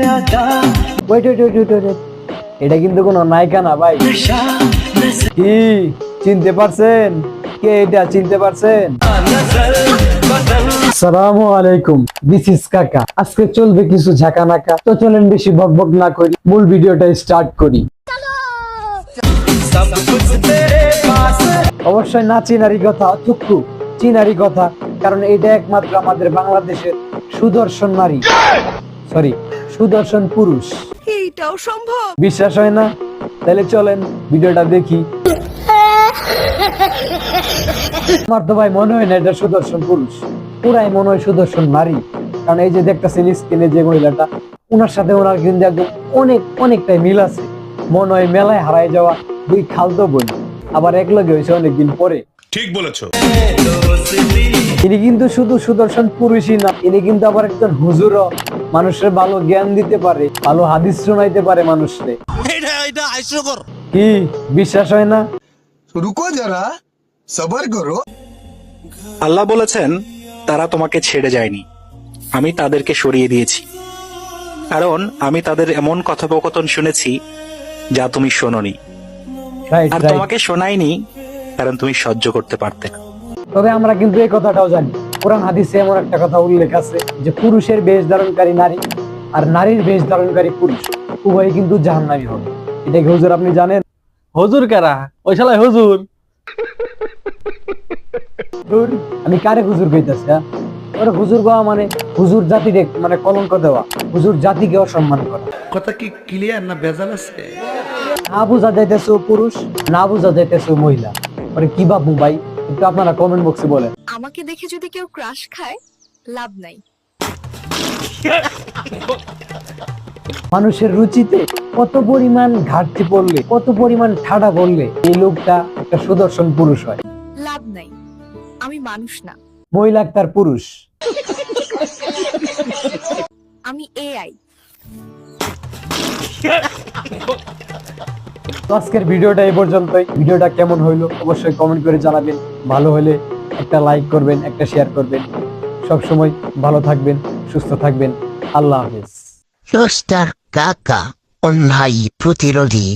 Wait wait wait wait wait, এটা কিন্তু কোনো নায়িকা না ভাই। কি চিনতে পারছেন? কে এটা চিনতে পারছেন? আসসালামু আলাইকুম, দিস ইজ কাকা। আজকে চলবে কিছু ঝাঁকানাকা, তো চলেন বেশি বকবক না করি, মূল ভিডিওটা স্টার্ট করি। অবশ্যই না চিনারি কথা, চুক্কু চিনারি কথা, কারণ এটা একমাত্র আমাদের বাংলাদেশের সুদর্শন নারী, সরি সুদর্শন পুরুষ। এইটাও সম্ভব? বিশ্বাস হয় না? তাহলে চলেন ভিডিওটা দেখি। আমার তো ভাই মনে হয় না এটা সুদর্শন পুরুষ, পুরাই মনে হয় সুদর্শন নারী। কারণ এই যে দেখতেছেন স্ক্রিনে যে মহিলাটা, ওনার সাথে ওনার কিন্তু একদম অনেকটাই মিল আছে। মনে হয় মেলায় হারায় যাওয়া দুই খালতো বোন, আবার একলগে হয়েছে অনেকদিন পরে। ঠিক বলেছো। ইনি কিন্তু শুধু সুদর্শন পুরুষই না, ইনি কিন্তু আবার একজন হুজুরও। মানুষের ভালো জ্ঞান দিতে পারে, ভালো হাদিস শোনাইতে পারে মানুষকে। কি বিশ্বাস হয় না? রুকো যারা, সবার করো। আল্লাহ বলেছেন তারা তোমাকে ছেড়ে যায়নি, আমি তাদেরকে সরিয়ে দিয়েছি, কারণ আমি তাদের এমন কথোপকথন শুনেছি যা তুমি শোনোনি, রাইট আর রাইট। তোমাকে শোনাইনি কারণ তুমি সহ্য করতে পারতে না। তবে আমরা কিন্তু এই কথাটাও জানি, কোরআন হাদিসে এমন একটা কথা উল্লেখ আছে যে পুরুষের বেশ ধারণকারী নারী আর নারীর বেশ ধারণকারী পুরুষ উভয় কিন্তু জাহান্নামী হবে। এটা কি হুজুর আপনি জানেন? হুজুর কারা? ওই শালা হুজুর। ধুর, আমি কারে হুজুর কইতাছি? হ্যাঁ, ওরা হুজুর গাওয়া মানে হুজুর জাতিকে মানে কলঙ্ক দেওয়া, হুজুর জাতিকে অসম্মান করা। কথা কি ক্লিয়ার না ভেজাল আছে? না বুঝা যাইতেছে ও পুরুষ, না বুঝা যাইতেছে ও মহিলা। মানে কি ভাববো ভাই, একটু আপনারা কমেন্ট বক্সে বলেন। আমাকে দেখে যদি কেউ ক্রাশ খায়, লাভ নাই। মানুষের রুচিতে কত পরিমাণ ঘাটতি পড়লে, কত পরিমাণ ঠাডা পড়লে এই লোকটা একটা সুদর্শন পুরুষ হয়। লাভ নাই, আমি মানুষ না, মহিলা তার পুরুষ। আমি এআই। তো আজকের ভিডিওটা এই পর্যন্তই। ভিডিওটা কেমন হইলো অবশ্যই কমেন্ট করে জানাবেন। ভালো হলে একটা লাইক করবেন, একটা শেয়ার করবেন। সব সময় ভালো থাকবেন, সুস্থ থাকবেন। আল্লাহ হাফেজ। Los Kaká, online প্রতিরোধী।